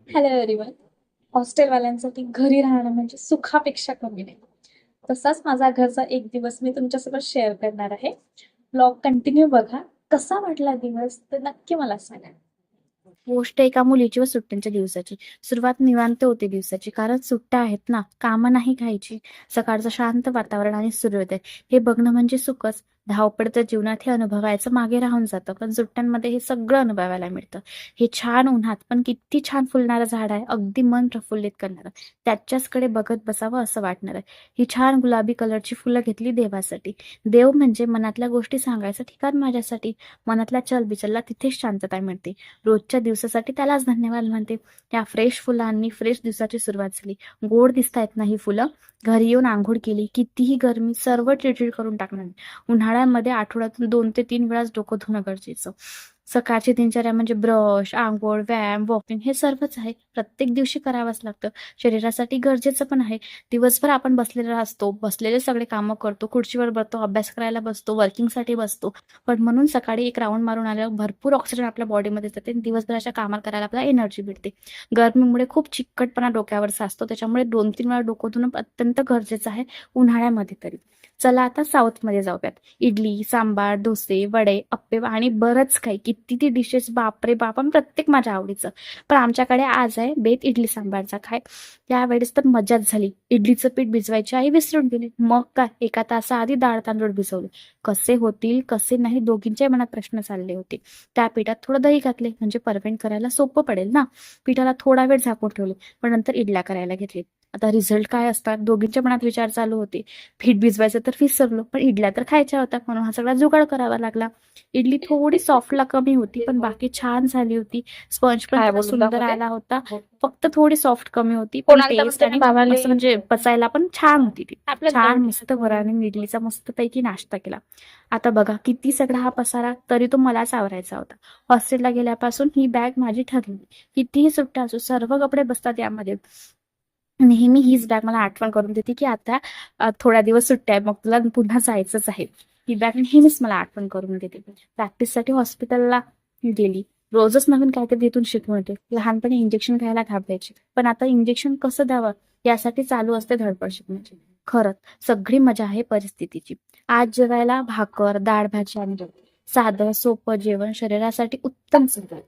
Hello everyone. हॉस्टेलवाल्यांसाठी घरी राहणं म्हणजे सुखापेक्षा कमी नाही. तसाच माझा घरचा एक दिवस मी तुमच्यासोबत शेअर करणार आहे. ब्लॉग कंटिन्यू बघा. कसा वाटला दिवस ते नक्की मला सांगा. गोष्ट एका मुलीची व सुट्ट्यांच्या दिवसाची. सुरुवात निवांत होती दिवसाची, कारण सुट्ट्या आहेत ना, कामं नाही घ्यायची. सकाळचं शांत वातावरण आणि सूर्योदय हे बघणं म्हणजे सुखच. धावपळीच्या जीवनात हे अनुभवायचं मागे राहून जातं, पण सुट्ट्यांमध्ये हे सगळं अनुभवायला मिळतं. हे छान उन्हात पण किती छान फुलणारं झाड आहे, अगदी मन प्रफुल्लित करणारं. त्याच्याचकडे बघत बसावं असं वाटणार आहे. ही छान गुलाबी कलरची फुलं घेतली देवासाठी. देव म्हणजे मनातल्या गोष्टी सांगायचं ठिकाण माझ्यासाठी. मनातल्या चलबिचलला तिथेच शांतता मिळते. रोजच्या दिवसासाठी त्यालाच धन्यवाद म्हणते. त्या फ्रेश फुलांनी फ्रेश दिवसाची सुरुवात झाली. गोड दिसतायत ना ही फुलं. घरी येऊन अंघोळ केली. कितीही गरमी सर्व चिडचिड करून टाकणार. उन्हाळ्यामध्ये आठवड्यातून 2 ते 3 वेळाच डोकं धुणं गरजेचं. सकाळची दिनचर्या म्हणजे ब्रश, अंघोळ, व्यायाम, वॉकिंग हे सर्वच आहे. प्रत्येक दिवशी करावंच लागतं. शरीरासाठी गरजेचं पण आहे. दिवसभर आपण बसलेला असतो. बसलेले सगळे कामं करतो. खुर्चीवर बसतो, अभ्यास करायला बसतो, वर्किंगसाठी बसतो. पण म्हणून सकाळी एक राऊंड मारून आल्यावर भरपूर ऑक्सिजन आपल्या बॉडीमध्ये जाते आणि दिवसभराच्या कामात करायला आपल्याला एनर्जी भेटते. गरमीमुळे खूप चिकटपणा डोक्यावर साचतो, त्याच्यामुळे 2-3 वेळा डोकं धुणं अत्यंत गरजेचं आहे, उन्हाळ्यामध्ये तरी. चला आता साऊथमध्ये जाऊयात. इडली, सांबार, डोसे, वडे, अप्पे आणि बरंच काही. किती ती डिशेस, बापरे बाप! आणि प्रत्येक माझ्या आवडीचं. पण आमच्याकडे आज आहे बेत इडली सांबारचा खाय. त्यावेळेस तर मजाच झाली. इडलीचं पीठ भिजवायची आई विसरून गेली. मग काय, एका तासाआधी डाळ तांदूळ भिजवले. कसे होतील कसे नाही दोघींच्याही मनात प्रश्न चालले होते. त्या पिठात थोडं दही घातले म्हणजे परफेक्ट करायला सोपं पडेल ना. पिठाला थोडा वेळ झाकून ठेवले, पण नंतर इडल्या करायला घेतले. आता रिझल्ट काय असतात दोघींच्या मनात विचार चालू होते. पीठ भिजवायचं तर विसरलो, पण इडल्या तर खायच्या होत्या, म्हणून हा सगळा जुगाड करावा लागला. इडली थोडी सॉफ्टला कमी होती, पण बाकी छान झाली होती. स्पंज पण काय तिला बोलू सुंदर त्यामध्ये? आला होता. फक्त थोडी सॉफ्ट कमी होती, कोण पण आलं टेस्ट म्हणते ना आणि बाबाले? असं म्हणजे पचायला पण छान होती ती. आपल्याच छान गावात. मस्त वराने इडलीचा मस्तपैकी नाश्ता केला. आता बघा किती सगळा हा पसारा, तरी तो मलाच आवरायचा होता. हॉस्टेलला गेल्यापासून ही बॅग माझी ठरली. कितीही सुट्ट्या असो सर्व कपडे बसतात यामध्ये. नेहमी हीच बॅग मला आठवण करून देते की आता थोड्या दिवस सुट्ट्या आहे, मग तुला पुन्हा जायचंच आहे. ही बॅग नेहमीच मला आठवण करून देते. प्रॅक्टिससाठी हॉस्पिटलला गेली. रोजच नवीन काहीतरी तिथून शिकून येते. लहानपणी इंजेक्शन घ्यायला घाबरायची, पण आता इंजेक्शन कसं द्यावं यासाठी चालू असते धडपड शिकण्याची. खरंच सगळी मजा आहे परिस्थितीची. आज जेवायला भाकर, डाळ, भाजी आणि जेवण. साधं सोपं जेवण शरीरासाठी उत्तम सवय.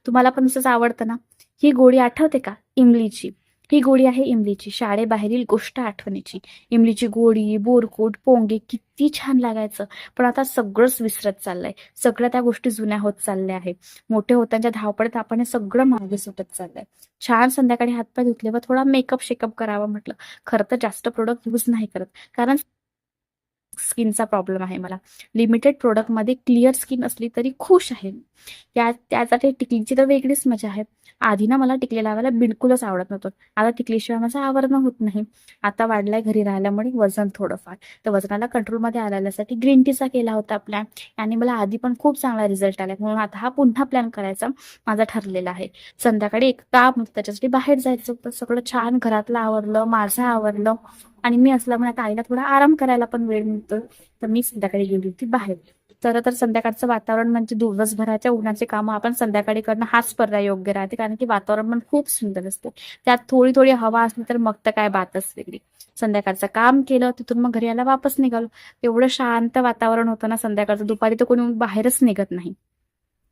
तुम्हाला पण असंच आवडतं ना? ही गोळी आठवते का? इमलीची. ही गोळी आहे इमलीची, शाळेबाहेरील गोष्ट आठवणीची. इमलीची गोळी, बोरकूट, पोंगे किती छान लागायचं. पण आता सगळंच विसरत चाललंय. सगळ्या त्या गोष्टी जुन्या होत चालल्या आहेत. मोठे होतांच्या धावपळीत आपण हे सगळं मागे सुटत चाललंय. छान संध्याकाळी हातपाय धुतले व थोडा मेकअप शेकअप करावा म्हटलं. खरं तर जास्त प्रोडक्ट यूज नाही करत, कारण स्किनचा प्रॉब्लेम आहे मला. लिमिटेड प्रोडक्टमध्ये क्लिअर स्किन असली तरी खुश आहे. त्यासाठी टिकलीची तर वेगळीच मजा आहे. आधी ना मला टिकली लावायला बिलकुलच आवडत नव्हतं. आता टिकलीशिवाय माझं आवरणं होत नाही. आता वाढलाय घरी राहिल्यामुळे वजन थोडंफार. तर वजनाला कंट्रोलमध्ये आणण्यासाठी ग्रीन टीचा केला होता प्लॅन आणि मला आधी पण खूप चांगला रिझल्ट आला, म्हणून आता हा पुन्हा प्लॅन करायचा माझा ठरलेला आहे. संध्याकाळी एक काम होतं त्याच्यासाठी बाहेर जायचं होतं. सगळं छान घरातलं आवरलं, माझं आवरलं आणि मी असल्यामुळे आता आईला थोडा आराम करायला पण वेळ मिळतो. तर मी संध्याकाळी गेली होती बाहेर. तर संध्याकाळचं वातावरण म्हणजे दिवसभराच्या उन्हाचे कामं आपण संध्याकाळी करणं हाच पर्याय योग्य राहते, कारण की वातावरण पण खूप सुंदर असते. त्यात थोडी थोडी हवा असली तर मग तर काय बातच वेगळी. संध्याकाळचं काम केलं, तिथून मग घरी यायला वापस निघालो. एवढं शांत वातावरण होतं ना संध्याकाळचं. दुपारी तर कोणी बाहेरच निघत नाही.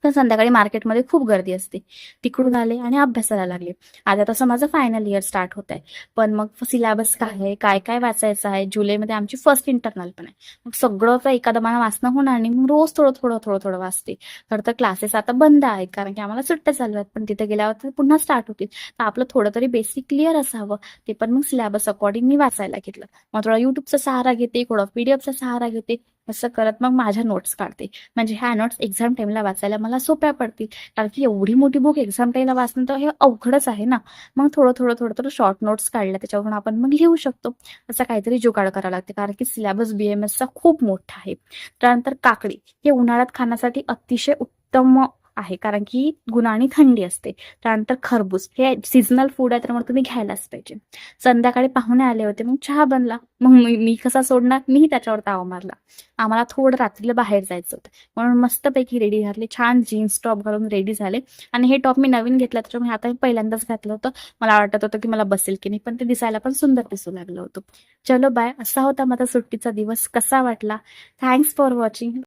तर संध्याकाळी मार्केटमध्ये खूप गर्दी असते. तिकडून आले आणि अभ्यासाला लागले. आता तसं माझं फायनल इयर स्टार्ट होत आहे. पण मग सिलेबस काय आहे, काय काय वाचायचं आहे. जुलैमध्ये आमची फर्स्ट इंटरनल पण आहे. मग सगळं तर एका दमानं वाचणं होणार नाही. मग रोज थोडं थोडं थोडं थोडं वाचते. खरं तर क्लासेस आता बंद आहेत, कारण की आम्हाला सुट्ट्या चालू आहेत. पण तिथे गेल्यावर तर पुन्हा स्टार्ट होतील. तर आपलं थोडं तरी बेसिक क्लिअर असावं. ते पण मग सिलेबस अकॉर्डिंग मी वाचायला घेतलं. मग थोडा युट्यूबचा सहारा घेते, थोडा पीडीएफचा सहारा घेते. असं करत मग माझ्या नोट्स काढते. म्हणजे ह्या नोट्स एक्झाम टाइमला वाचायला मला सोप्या पडतील. कारण की एवढी मोठी बुक एक्झाम टाइमला वाचणं तर हे अवघडच आहे ना. मग थोडं थोडं थोडं थोडं शॉर्ट नोट्स काढल्या, त्याच्यावरून आपण मग लिहू शकतो. असं काहीतरी जुगाड करावं लागते, कारण की सिलेबस बीएमएसचा खूप मोठा आहे. त्यानंतर काकडी हे उन्हाळ्यात खाण्यासाठी अतिशय उत्तम आहे, कारण की उन्हाळी थंडी असते. त्यानंतर खरबूज हे सीझनल फूड आहे, तर मग तुम्ही घ्यायलाच पाहिजे. संध्याकाळी पाहुणे आले होते, मग चहा बनला. मग मी कसा सोडणार, मीही त्याच्यावर ताव मारला. आम्हाला थोडं रात्रीला बाहेर जायचं होतं, म्हणून मस्तपैकी रेडी झाले, छान जीन्स टॉप घालून रेडी झाले. आणि हे टॉप मी नवीन घेतलं, त्याच्यामुळे आता मी पहिल्यांदाच घातलं होतं. मला वाटत होतं की मला बसेल की नाही, पण ते दिसायला पण सुंदर दिसू लागलं होतं. चलो बाय. असा होता माझा सुट्टीचा दिवस. कसा वाटला? Thanks for watching.